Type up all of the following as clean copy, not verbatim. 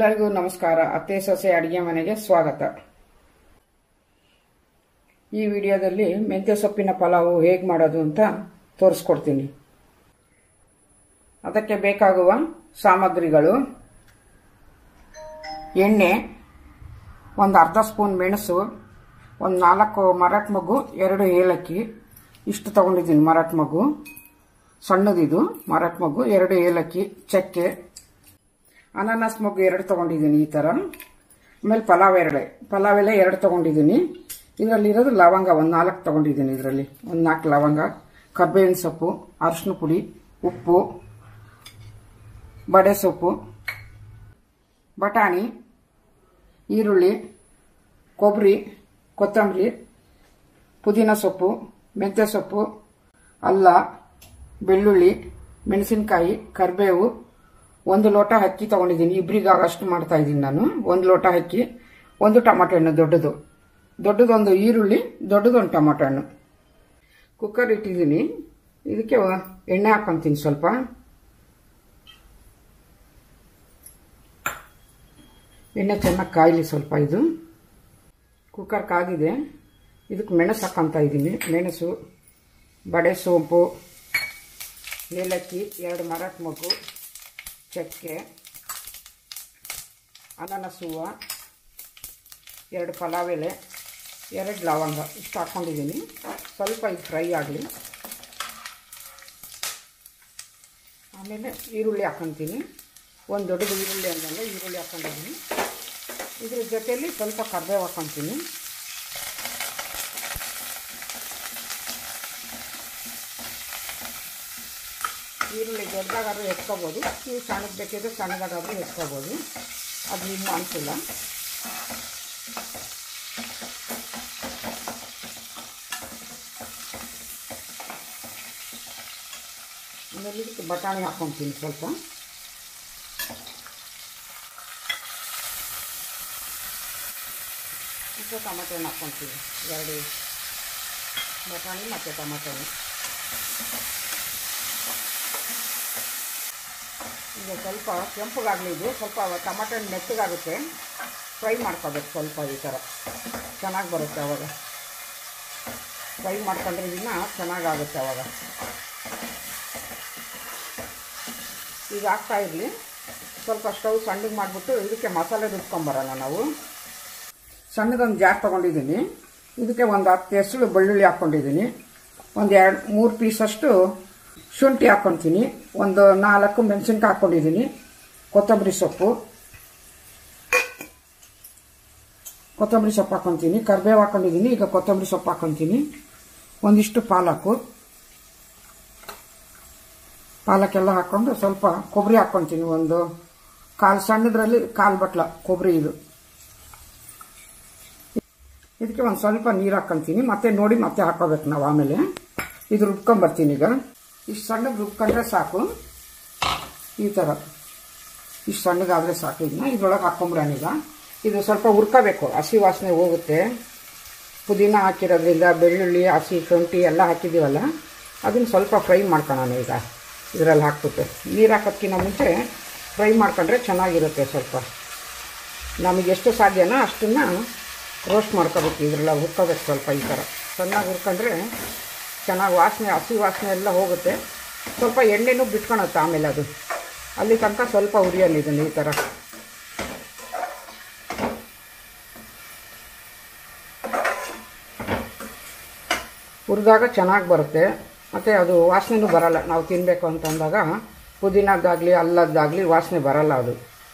ಎಲ್ಲರಿಗೂ ನಮಸ್ಕಾರ. ಅತ್ತೆ ಸೊಸೆ ಅಡಿಗೆ ಮನೆಗೆ ಸ್ವಾಗತ. ಈ ವಿಡಿಯೋದಲ್ಲಿ ಮೆಂತ್ಯ ಸೊಪ್ಪಿನ ಪಲಾವು ಹೇಗೆ ಮಾಡೋದು ಅಂತ ತೋರಿಸ್ಕೊಡ್ತೀನಿ. ಅದಕ್ಕೆ ಬೇಕಾಗುವ ಸಾಮಗ್ರಿಗಳು: ಎಣ್ಣೆ, ಒಂದು ಅರ್ಧ ಸ್ಪೂನ್ ಮೆಣಸು, ಒಂದು 4 ಮರಾಠ ಮೊಗ್ಗು, 2 ಏಲಕ್ಕಿ, ಇಷ್ಟು ತಗೊಂಡಿದ್ದೀನಿ. ಮರಾಠ ಮೊಗ್ಗು ಸಣ್ಣದಿದು ಮರಾಠ ಮೊಗ್ಗು, 2 ಏಲಕ್ಕಿ, ಚಕ್ಕೆ, ಅನಾನಸ್ ಮೊಗ್ಗು 2 ತಗೊಂಡಿದ್ದೀನಿ ಈ ಥರ. ಆಮೇಲೆ ಪಲಾವ್ ಎಲೆ 2 ತಗೊಂಡಿದ್ದೀನಿ. ಇದರಲ್ಲಿರೋದು ಲವಂಗ ಒಂದು 4 ತಗೊಂಡಿದ್ದೀನಿ. ಇದರಲ್ಲಿ ಒಂದು 4 ಲವಂಗ, ಕರ್ಬೇವಿನ ಸೊಪ್ಪು, ಅರಿಶಿನ ಪುಡಿ, ಉಪ್ಪು, ಬಡೆ ಸೊಪ್ಪು, ಬಟಾಣಿ, ಈರುಳ್ಳಿ, ಕೊಬ್ಬರಿ, ಕೊತ್ತಂಬರಿ, ಪುದೀನ ಸೊಪ್ಪು, ಮೆಂತ್ಯ ಸೊಪ್ಪು, ಅಲ್ಲ, ಬೆಳ್ಳುಳ್ಳಿ, ಮೆಣಸಿನಕಾಯಿ, ಕರಿಬೇವು, 1 ಲೋಟ ಅಕ್ಕಿ ತಗೊಂಡಿದ್ದೀನಿ. ಇಬ್ಬರಿಗಾಗಷ್ಟು ಮಾಡ್ತಾ ಇದ್ದೀನಿ ನಾನು. 1 ಲೋಟ ಅಕ್ಕಿ, 1 ಟೊಮಾಟೊ ಹಣ್ಣು ದೊಡ್ಡದೊಂದು ಈರುಳ್ಳಿ, ದೊಡ್ಡದೊಂದು ಟೊಮಾಟೊ ಹಣ್ಣು. ಕುಕ್ಕರ್ ಇಟ್ಟಿದ್ದೀನಿ. ಇದಕ್ಕೆ ಎಣ್ಣೆ ಹಾಕೊಂತೀನಿ. ಸ್ವಲ್ಪ ಎಣ್ಣೆ ಚೆನ್ನಾಗಿ ಕಾಯಲಿ. ಸ್ವಲ್ಪ ಇದು ಕುಕ್ಕರ್ ಕಾಗಿದೆ. ಇದಕ್ಕೆ ಮೆಣಸು ಹಾಕೊಂತ ಇದ್ದೀನಿ. ಮೆಣಸು, ಬಡೆ ಸೋಂಪು, ಏಲಕ್ಕಿ, 2 ಮರಾಠ ಮೊಗ್ಗು, ಚಕ್ಕೆ, ಅನಾನಸ್ ಹೂವು, 2 ಪಲಾವ್ ಎಲೆ, 2 ಲವಂಗ, ಇಷ್ಟು ಹಾಕ್ಕೊಂಡಿದ್ದೀನಿ. ಸ್ವಲ್ಪ ಇದು ಫ್ರೈ ಆಗಲಿ. ಆಮೇಲೆ ಈರುಳ್ಳಿ ಹಾಕ್ಕೊತೀನಿ. ಒಂದು ದೊಡ್ಡದು ಈರುಳ್ಳಿ ಅಂದಲ್ಲ, ಈರುಳ್ಳಿ ಹಾಕ್ಕೊಂಡಿದ್ದೀನಿ. ಇದ್ರ ಜೊತೆಯಲ್ಲಿ ಸ್ವಲ್ಪ ಕರಿಬೇವು ಹಾಕ್ಕೊತೀನಿ. ಈರುಳ್ಳಿ ದೊಡ್ಡದಾಗಾದ್ರೂ ಹೆಚ್ಕೋಬೋದು, ನೀವು ಸಣ್ಣಗೆ ಬೇಕಿದ್ರೆ ಸಣ್ಣದಾಗಾದ್ರೂ ಹೆಚ್ಕೋಬೋದು, ಅದು ನಿಮ್ಮ ಅನುಕೂಲ. ಆಮೇಲೆ ಇದಕ್ಕೆ ಬಟಾಣಿ ಹಾಕ್ಕೊತೀನಿ. ಸ್ವಲ್ಪ ಮತ್ತು ಟೊಮಾಟೊ ಹಣ್ಣು ಹಾಕ್ಕೊತೀವಿ. 2 ಬಟಾಣಿ ಮತ್ತು ಟೊಮಾಟೊ ಹಣ್ಣು. ಈಗ ಸ್ವಲ್ಪ ಕೆಂಪಗಾಗಲಿ. ಇದು ಸ್ವಲ್ಪ ಟೊಮಾಟೊ ಹಣ್ಣು ಮೆತ್ತಗಾಗುತ್ತೆ. ಫ್ರೈ ಮಾಡ್ಕೋಬೇಕು ಸ್ವಲ್ಪ. ಈ ಥರ ಚೆನ್ನಾಗಿ ಬರುತ್ತೆ ಅವಾಗ. ಫ್ರೈ ಮಾಡ್ಕೊಂಡ್ರೆ ಇದನ್ನ ಚೆನ್ನಾಗಾಗುತ್ತೆ ಅವಾಗ. ಈಗ ಹಾಕ್ತಾ ಇರಲಿ. ಸ್ವಲ್ಪ ಸ್ಟವ್ ಸಣ್ಣಗೆ ಮಾಡಿಬಿಟ್ಟು ಇದಕ್ಕೆ ಮಸಾಲೆ ರುಬ್ಕೊಂಬರೋಣ ನಾವು. ಸಣ್ಣದೊಂದು ಜಾರ್ ತೊಗೊಂಡಿದ್ದೀನಿ. ಇದಕ್ಕೆ ಒಂದು 10 ಹೆಸರು ಬೆಳ್ಳುಳ್ಳಿ ಹಾಕ್ಕೊಂಡಿದ್ದೀನಿ. ಒಂದು 2-3 ಪೀಸಷ್ಟು ಶುಂಠಿ ಹಾಕ್ಕೊತೀನಿ. ಒಂದು 4 ಮೆಣಸಿನ್ಕಾಯಿ ಹಾಕ್ಕೊಂಡಿದ್ದೀನಿ. ಕೊತ್ತಂಬರಿ ಸೊಪ್ಪು ಹಾಕ್ಕೊತೀನಿ. ಕರಿಬೇವು ಹಾಕ್ಕೊಂಡಿದ್ದೀನಿ. ಈಗ ಕೊತ್ತಂಬರಿ ಸೊಪ್ಪು ಹಾಕ್ಕೊತೀನಿ. ಒಂದಿಷ್ಟು ಪಾಲಕ್ಕೆಲ್ಲ ಹಾಕ್ಕೊಂಡು ಸ್ವಲ್ಪ ಕೊಬ್ಬರಿ ಹಾಕ್ಕೊತೀನಿ. ಒಂದು 1/4 ಸಣ್ಣದ್ರಲ್ಲಿ 1/4 ಬಟ್ಲ ಕೊಬ್ಬರಿ ಇದು. ಇದಕ್ಕೆ ಒಂದು ಸ್ವಲ್ಪ ನೀರು ಹಾಕ್ಕೊತೀನಿ. ಮತ್ತೆ ನೋಡಿ ಮತ್ತೆ ಹಾಕೋಬೇಕು ನಾವು. ಆಮೇಲೆ ಇದು ರುಬ್ಕೊಂಬರ್ತೀನಿ. ಈಗ ಇಷ್ಟು ಸಣ್ಣಗೆ ರುಬ್ಕೊಂಡ್ರೆ ಸಾಕು. ಈ ಥರ ಇಷ್ಟು ಸಣ್ಣಗಾದರೆ ಸಾಕು. ಇದನ್ನ ಇದ್ರೊಳಗೆ ಹಾಕ್ಕೊಂಬಿಡೋಣ. ಈಗ ಇದು ಸ್ವಲ್ಪ ಹುರ್ಕೋಬೇಕು. ಹಸಿ ವಾಸನೆ ಹೋಗುತ್ತೆ. ಪುದೀನ ಹಾಕಿರೋದ್ರಿಂದ, ಬೆಳ್ಳುಳ್ಳಿ, ಹಸಿ ಶುಂಠಿ ಎಲ್ಲ ಹಾಕಿದ್ದೀವಲ್ಲ, ಅದನ್ನು ಸ್ವಲ್ಪ ಫ್ರೈ ಮಾಡ್ಕೊಳ್ಳೋಣ. ಈಗ ಇದರಲ್ಲಿ ಹಾಕ್ಬಿಟ್ಟು ನೀರು ಹಾಕೋದಕ್ಕಿಂತ ಮುಂಚೆ ಫ್ರೈ ಮಾಡ್ಕೊಂಡ್ರೆ ಚೆನ್ನಾಗಿರುತ್ತೆ. ಸ್ವಲ್ಪ ನಮಗೆ ಎಷ್ಟು ಸಾಧ್ಯನೋ ಅಷ್ಟನ್ನು ರೋಸ್ಟ್ ಮಾಡ್ಕೋಬೇಕು. ಇದರೆಲ್ಲ ಹುರ್ಕೋಬೇಕು ಸ್ವಲ್ಪ. ಈ ಥರ ಚೆನ್ನಾಗಿ ಹುರ್ಕೊಂಡ್ರೆ ಚೆನ್ನಾಗಿ ವಾಸನೆ, ಹಸಿ ವಾಸನೆ ಎಲ್ಲ ಹೋಗುತ್ತೆ. ಸ್ವಲ್ಪ ಎಣ್ಣೆನೂ ಬಿಟ್ಕೊಳುತ್ತೆ ಆಮೇಲೆ. ಅದು ಅಲ್ಲಿ ತನಕ ಸ್ವಲ್ಪ ಉರಿಯಲ್ಲಿ ಇದನ್ನು ಈ ಥರ. ಹುರಿದಾಗ ಚೆನ್ನಾಗಿ ಬರುತ್ತೆ. ಮತ್ತು ಅದು ವಾಸನೆನೂ ಬರೋಲ್ಲ. ನಾವು ತಿನ್ನಬೇಕು ಅಂತಂದಾಗ ಪುದೀನದ್ದಾಗಲಿ ಅಲ್ಲದ್ದಾಗಲಿ ವಾಸನೆ ಬರೋಲ್ಲ. ಅದು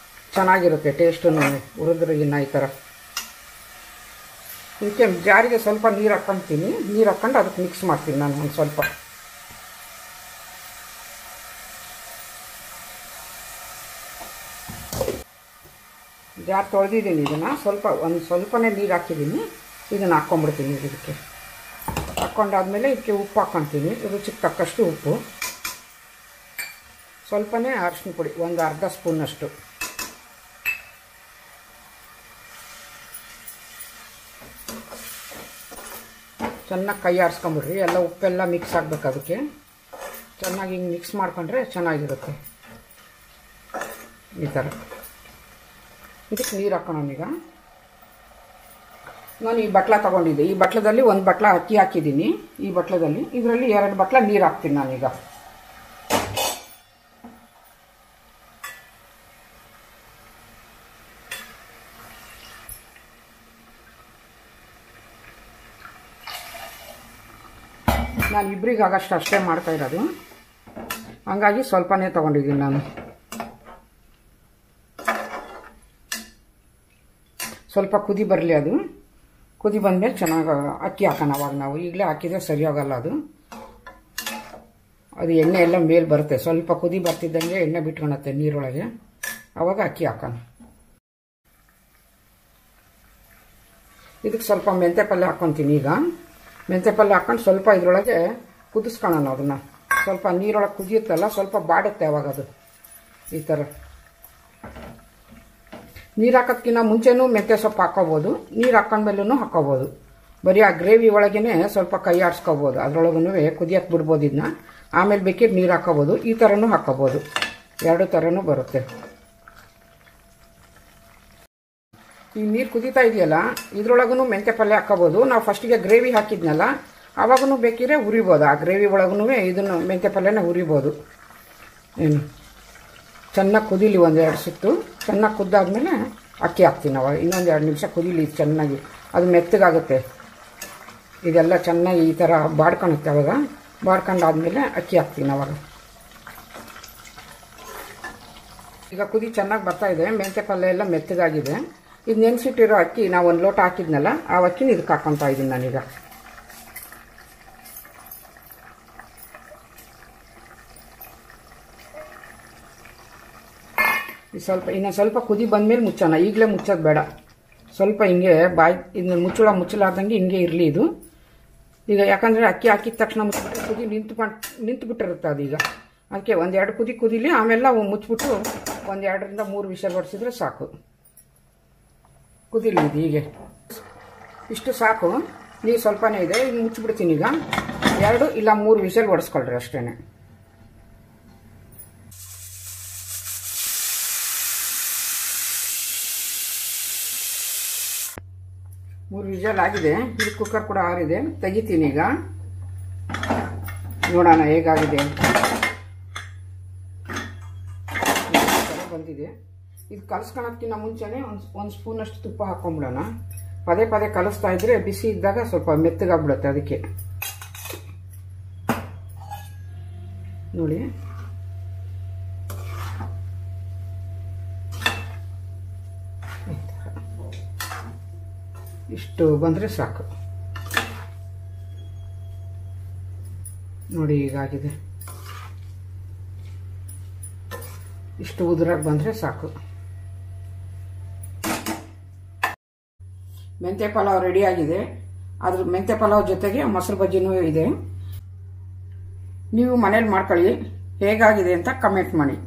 ಚೆನ್ನಾಗಿರುತ್ತೆ ಟೇಸ್ಟು ಹುರಿದ್ರಿಗಿನ್ನ. ಈ ಥರ ಇದಕ್ಕೆ ಜಾರಿಗೆ ಸ್ವಲ್ಪ ನೀರು ಹಾಕ್ಕೊತೀನಿ. ನೀರು ಹಾಕ್ಕೊಂಡು ಅದಕ್ಕೆ ಮಿಕ್ಸ್ ಮಾಡ್ತೀನಿ ನಾನು. ಒಂದು ಸ್ವಲ್ಪ ಜಾರ್ ತೊಳೆದಿದ್ದೀನಿ. ಇದನ್ನು ಸ್ವಲ್ಪನೇ ನೀರು ಹಾಕಿದ್ದೀನಿ. ಇದನ್ನು ಹಾಕ್ಕೊಂಬಿಡ್ತೀನಿ. ಇದಕ್ಕೆ ಹಾಕ್ಕೊಂಡಾದ್ಮೇಲೆ ಇದಕ್ಕೆ ಉಪ್ಪು ಹಾಕ್ಕೊತೀನಿ. ರುಚಿಗೆ ತಕ್ಕಷ್ಟು ಉಪ್ಪು, ಸ್ವಲ್ಪನೇ ಅರಿಶಿನ ಪುಡಿ, ಒಂದು ಅರ್ಧ ಸ್ಪೂನಷ್ಟು. ಚೆನ್ನಾಗಿ ಕೈ ಆಡಿಸ್ಕೊಂಬಿಡ್ರಿ. ಎಲ್ಲ ಉಪ್ಪೆಲ್ಲ ಮಿಕ್ಸ್ ಆಗಬೇಕು. ಅದಕ್ಕೆ ಚೆನ್ನಾಗಿ ಹಿಂಗೆ ಮಿಕ್ಸ್ ಮಾಡ್ಕೊಂಡ್ರೆ ಚೆನ್ನಾಗಿರುತ್ತೆ ಈ ಥರ. ಇದಕ್ಕೆ ನೀರು ಹಾಕೋಣ ಈಗ. ನಾನು ಈ ಬಟ್ಲ ತಗೊಂಡಿದ್ದೆ, ಈ ಬಟ್ಲದಲ್ಲಿ ಒಂದು ಬಟ್ಲ ಅಕ್ಕಿ ಹಾಕಿದ್ದೀನಿ, ಈ ಬಟ್ಲದಲ್ಲಿ ಇದರಲ್ಲಿ 2 ಬಟ್ಲ ನೀರು ಹಾಕ್ತೀನಿ ನಾನೀಗ. ನಾನು ಇಬ್ಬರಿಗೆ ಆಗಷ್ಟು ಅಷ್ಟೇ ಮಾಡ್ತಾ ಇರೋದು, ಹಂಗಾಗಿ ಸ್ವಲ್ಪನೇ ತಗೊಂಡಿದ್ದೀನಿ ನಾನು. ಸ್ವಲ್ಪ ಕುದಿ ಬರಲಿ, ಅದು ಕುದಿ ಬಂದಮೇಲೆ ಚೆನ್ನಾಗಿ ಅಕ್ಕಿ ಹಾಕೋಣ. ಅವಾಗ ನಾವು ಈಗಲೇ ಹಾಕಿದರೆ ಸರಿಯಾಗಲ್ಲ, ಅದು ಎಣ್ಣೆ ಎಲ್ಲ ಮೇಲೆ ಬರುತ್ತೆ. ಸ್ವಲ್ಪ ಕುದಿ ಬರ್ತಿದ್ದಂಗೆ ಎಣ್ಣೆ ಬಿಟ್ಕೊಳತ್ತೆ ನೀರೊಳಗೆ, ಆವಾಗ ಅಕ್ಕಿ ಹಾಕೋಣ. ಇದಕ್ಕೆ ಸ್ವಲ್ಪ ಮೆಂತ್ಯ ಪಲ್ಯ ಹಾಕ್ಕೊತೀನಿ ಈಗ. ಮೆಂತ್ಯ ಪಲ್ಯ ಹಾಕ್ಕೊಂಡು ಸ್ವಲ್ಪ ಇದರೊಳಗೆ ಕುದಿಸ್ಕೊಳ್ಳೋಣ. ಅದನ್ನು ಸ್ವಲ್ಪ ನೀರೊಳಗೆ ಕುದಿಯುತ್ತಲ್ಲ, ಸ್ವಲ್ಪ ಬಾಡುತ್ತೆ ಅವಾಗ ಅದು. ಈ ಥರ ನೀರು ಹಾಕೋದಕ್ಕಿಂತ ಮುಂಚೆನೂ ಮೆಂತ್ಯ ಸೊಪ್ಪು ಹಾಕ್ಕೋಬೋದು, ನೀರು ಹಾಕೊಂಡ್ಮೇಲೂ ಹಾಕ್ಕೋಬೋದು. ಬರೀ ಆ ಗ್ರೇವಿ ಒಳಗೇ ಸ್ವಲ್ಪ ಕೈ ಆಡಿಸ್ಕೋಬೋದು, ಅದರೊಳಗೂ ಕುದಿಯಕ್ಕೆ ಬಿಡ್ಬೋದು. ಇದನ್ನ ಆಮೇಲೆ ಬೇಕಿದ್ರೆ ನೀರು ಹಾಕ್ಕೋಬೋದು, ಈ ಥರನೂ ಹಾಕ್ಕೋಬೋದು, 2 ಥರನೂ ಬರುತ್ತೆ. ಈ ನೀರು ಕುದೀತಾ ಇದೆಯಲ್ಲ, ಇದ್ರೊಳಗೂ ಮೆಂತ್ಯ ಪಲ್ಯ ಹಾಕ್ಕೋಬೋದು. ನಾವು ಫಸ್ಟಿಗೆ ಗ್ರೇವಿ ಹಾಕಿದ್ನಲ್ಲ, ಆವಾಗೂ ಬೇಕಿದ್ರೆ ಹುರಿಬೋದು. ಆ ಗ್ರೇವಿ ಒಳಗೂ ಇದನ್ನು ಮೆಂತ್ಯ ಪಲ್ಯನ ಹುರಿಬೋದು. ಏನು ಚೆನ್ನಾಗಿ ಕುದೀಲಿ, 1-2 ಸುತ್ತು ಚೆನ್ನಾಗಿ ಕುದ್ದಾದ್ಮೇಲೆ ಅಕ್ಕಿ ಹಾಕ್ತೀನಿ. ಅವಾಗ ಇನ್ನೊಂದು 2 ನಿಮಿಷ ಕುದೀಲಿ ಚೆನ್ನಾಗಿ, ಅದು ಮೆತ್ತಗಾಗುತ್ತೆ. ಇದೆಲ್ಲ ಚೆನ್ನಾಗಿ ಈ ಥರ ಬಾಡ್ಕೊಳುತ್ತೆ. ಅವಾಗ ಬಾಡ್ಕೊಂಡಾದ್ಮೇಲೆ ಅಕ್ಕಿ ಹಾಕ್ತೀನಿ ಅವಾಗ. ಈಗ ಕುದಿ ಚೆನ್ನಾಗಿ ಬರ್ತಾಯಿದೆ, ಮೆಂತ್ಯ ಪಲ್ಯ ಎಲ್ಲ ಮೆತ್ತಗಾಗಿದೆ. ಇದು ನೆನೆಸಿಟ್ಟಿರೋ ಅಕ್ಕಿ ನಾವು 1 ಲೋಟ ಹಾಕಿದ್ನಲ್ಲ, ಆ ಅಕ್ಕಿನ ಇದಕ್ಕೆ ಹಾಕ್ಕೊತಾ ಇದ್ದೀನಿ ನಾನೀಗ. ಇನ್ನೊಂದು ಸ್ವಲ್ಪ ಕುದಿ ಬಂದಮೇಲೆ ಮುಚ್ಚೋಣ, ಈಗಲೇ ಮುಚ್ಚೋದು ಬೇಡ. ಸ್ವಲ್ಪ ಹಿಂಗೆ ಇದನ್ನ ಮುಚ್ಚಲಾರ್ದಂಗೆ ಹಿಂಗೆ ಇರಲಿ ಇದು. ಈಗ ಯಾಕಂದರೆ ಅಕ್ಕಿ ಹಾಕಿದ ತಕ್ಷಣ ಮುಚ್ಚಿಬಿಟ್ರೆ ಕುದಿ ನಿಂತುಬಿಟ್ಟಿರುತ್ತೆ ಅದೀಗ. ಅದಕ್ಕೆ 1-2 ಕುದೀಲಿ, ಆಮೇಲೆ ನಾವು ಮುಚ್ಚಿಬಿಟ್ಟು 1-2ರಿಂದ 3 ವಿಷಲ್ ಹೊಡಿಸಿದ್ರೆ ಸಾಕು. ಕುದೀಲಿ ಇದು ಹೀಗೆ, ಇಷ್ಟು ಸಾಕು. ನೀರು ಸ್ವಲ್ಪನೇ ಇದೆ, ಈಗ ಮುಚ್ಚಿಬಿಡ್ತೀನಿ. ಈಗ 2 ಇಲ್ಲ 3 ವಿಷಲ್ ಹೊಡಿಸ್ಕೊಳ್ರಿ ಅಷ್ಟೇ. 3 ವಿಷಲ್ ಆಗಿದೆ. ಇದು ಕುಕ್ಕರ್ ಕೂಡ ಆರಿದೆ, ತೆಗಿತೀನಿ ಈಗ. ನೋಡೋಣ ಹೇಗಾಗಿದೆ ಅಂತ. ಬಂದಿದೆ. ಇದು ಕಲಸ್ಕೊಳೋಕ್ಕಿಂತ ಮುಂಚೆನೇ ಒಂದು ಸ್ಪೂನಷ್ಟು ತುಪ್ಪ ಹಾಕೊಂಡ್ಬಿಡೋಣ. ಪದೇ ಪದೇ ಕಲಿಸ್ತಾ ಇದ್ರೆ ಬಿಸಿ ಇದ್ದಾಗ ಸ್ವಲ್ಪ ಮೆತ್ತಗಾಗ್ಬಿಡುತ್ತೆ. ಅದಕ್ಕೆ ನೋಡಿ, ಇಷ್ಟು ಬಂದರೆ ಸಾಕು. ನೋಡಿ ಹೀಗಾಗಿದೆ, ಇಷ್ಟು ಉದುರಾಗಿ ಬಂದರೆ ಸಾಕು. ಮೆಂತ್ಯ ಪಲಾವ್ ರೆಡಿಯಾಗಿದೆ. ಅದ್ರ ಮೆಂತ್ಯ ಪಲಾವ್ ಜೊತೆಗೆ ಮೊಸರು ಬಜ್ಜಿನೂ ಇದೆ. ನೀವು ಮನೇಲಿ ಮಾಡ್ಕೊಳ್ಳಿ, ಹೇಗಾಗಿದೆ ಅಂತ ಕಮೆಂಟ್ ಮಾಡಿ.